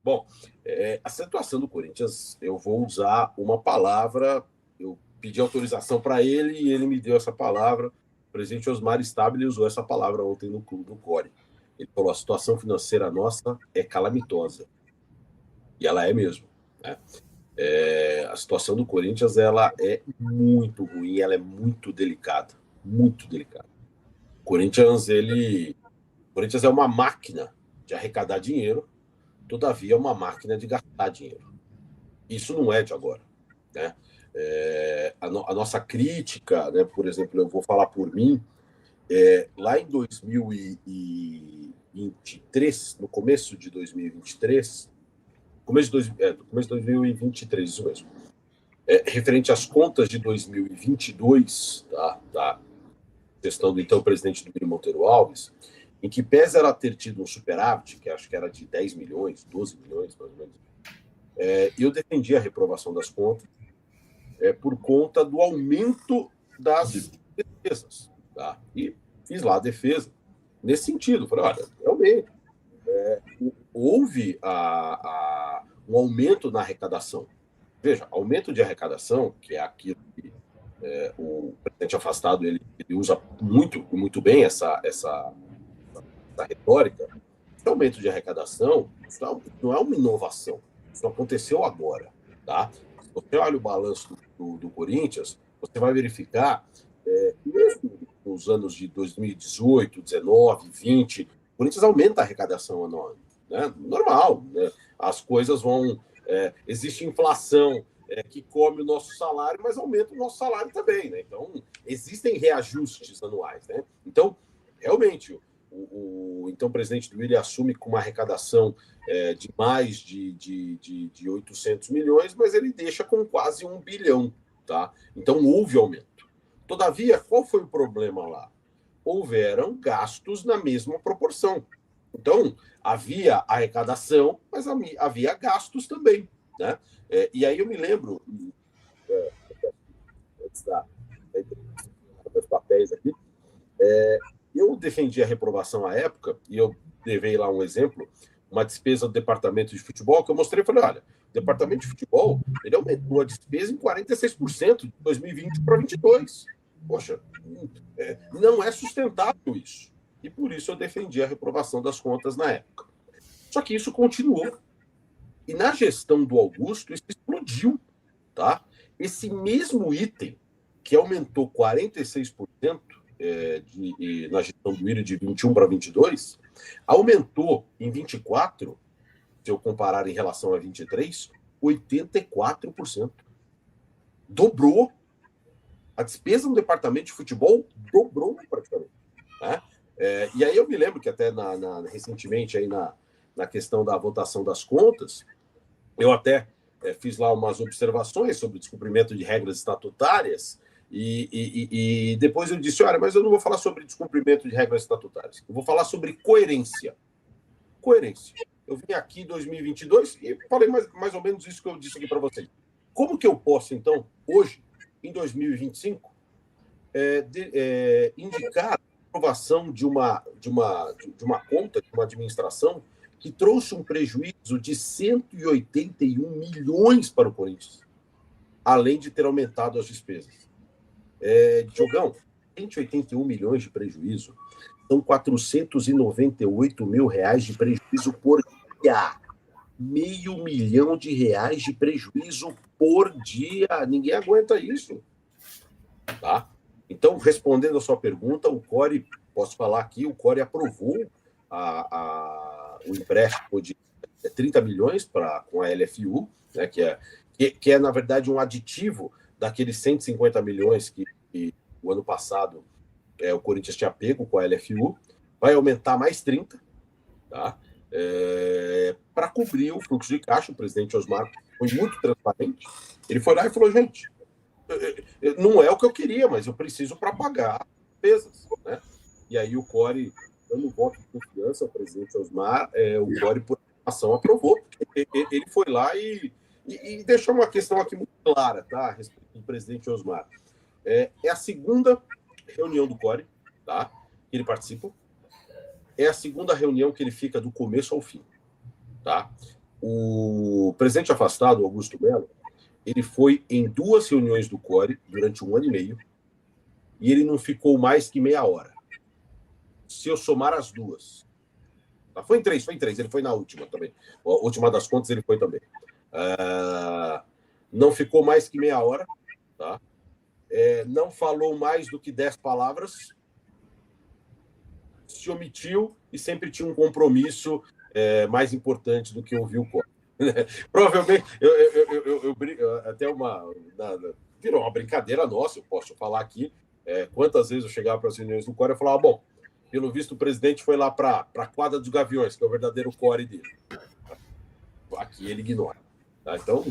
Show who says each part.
Speaker 1: Bom, a situação do Corinthians, eu vou usar uma palavra, eu pedi autorização para ele e ele me deu essa palavra. O presidente Osmar Stabile usou essa palavra ontem no clube do Core. Ele falou: a situação financeira nossa é calamitosa. E ela é mesmo, né? A situação do Corinthians, ela é muito ruim, ela é muito delicada. Muito delicada. O Corinthians é uma máquina de arrecadar dinheiro, todavia é uma máquina de gastar dinheiro. Isso não é de agora, né? A nossa crítica, né, por exemplo, eu vou falar por mim, lá em 2023, no começo de 2023, começo de 2023, isso mesmo, referente às contas de 2022, da gestão do então presidente do Monteiro Alves, em que pese ela ter tido um superávit, que acho que era de 10 milhões, 12 milhões, mais ou menos, eu defendi a reprovação das contas por conta do aumento das despesas. Tá? E fiz lá a defesa nesse sentido. Falei, olha, realmente, houve um aumento na arrecadação. Veja, aumento de arrecadação, que é aquilo que o presidente afastado ele usa muito bem essa retórica. Esse aumento de arrecadação não é uma inovação. Isso não aconteceu agora. Tá? Se você olha o balanço do Corinthians, você vai verificar mesmo nos anos de 2018, 19, 20, o Corinthians aumenta a arrecadação anual. Né? Normal. Né? As coisas vão... existe inflação que come o nosso salário, mas aumenta o nosso salário também. Né? Então, existem reajustes anuais. Né? Então, realmente, então, o presidente do Willi assume com uma arrecadação de mais de 800 milhões, mas ele deixa com quase 1 bilhão. Tá? Então, houve aumento. Todavia, qual foi o problema lá? Houveram gastos na mesma proporção. Então, havia arrecadação, mas havia gastos também. Né? E aí eu me lembro, dos papéis aqui, eu defendi a reprovação à época, e eu levei lá um exemplo, uma despesa do departamento de futebol, que eu mostrei e falei, olha, o departamento de futebol ele aumentou a despesa em 46% de 2020 para 2022. Poxa, não é sustentável isso. E por isso eu defendi a reprovação das contas na época. Só que isso continuou. E na gestão do Augusto, isso explodiu. Tá? Esse mesmo item, que aumentou 46% na gestão do Willi de 21 para 22, aumentou em 24, se eu comparar em relação a 23, 84%. Dobrou. A despesa no departamento de futebol dobrou praticamente. Né? E aí eu me lembro que até recentemente aí na questão da votação das contas, eu até fiz lá umas observações sobre o descumprimento de regras estatutárias e depois eu disse, olha, mas eu não vou falar sobre descumprimento de regras estatutárias, eu vou falar sobre coerência. Coerência. Eu vim aqui em 2022 e falei mais ou menos isso que eu disse aqui para vocês. Como que eu posso, então, hoje, em 2025, indicar a aprovação de uma conta, de uma administração que trouxe um prejuízo de 181 milhões para o Corinthians, além de ter aumentado as despesas. Diogão, 181 milhões de prejuízo, são 498 mil reais de prejuízo por dia. R$500 mil de prejuízo por dia. Ninguém aguenta isso. Tá? Então, respondendo a sua pergunta, o Core, posso falar aqui, o Core aprovou o empréstimo de 30 milhões com a LFU, né, que é, na verdade, um aditivo daqueles 150 milhões que o ano passado o Corinthians tinha pego com a LFU, vai aumentar mais 30, tá? Para cobrir o fluxo de caixa. O presidente Osmar foi muito transparente. Ele foi lá e falou, gente, não é o que eu queria, mas eu preciso para pagar despesas. Né? E aí o Core, dando voto de confiança ao presidente Osmar, o Core, por ação, aprovou. Ele foi lá e deixou uma questão aqui muito clara, tá? A respeito do presidente Osmar. É a segunda reunião do Core, tá? Que ele participa. É a segunda reunião que ele fica do começo ao fim, tá? O presidente afastado, Augusto Melo, ele foi em 2 reuniões do CORE durante 1 ano e meio e ele não ficou mais que meia hora. Se eu somar as duas. Foi em 3, ele foi na última também. A última das contas ele foi também. Não ficou mais que meia hora, tá? Não falou mais do que 10 palavras, se omitiu e sempre tinha um compromisso mais importante do que ouvir o CORE. Provavelmente, até virou uma brincadeira nossa, eu posso falar aqui, quantas vezes eu chegava para as reuniões do CORE e falava, bom, pelo visto o presidente foi lá para a quadra dos Gaviões, que é o verdadeiro CORE dele. Aqui ele ignora. Tá? Então,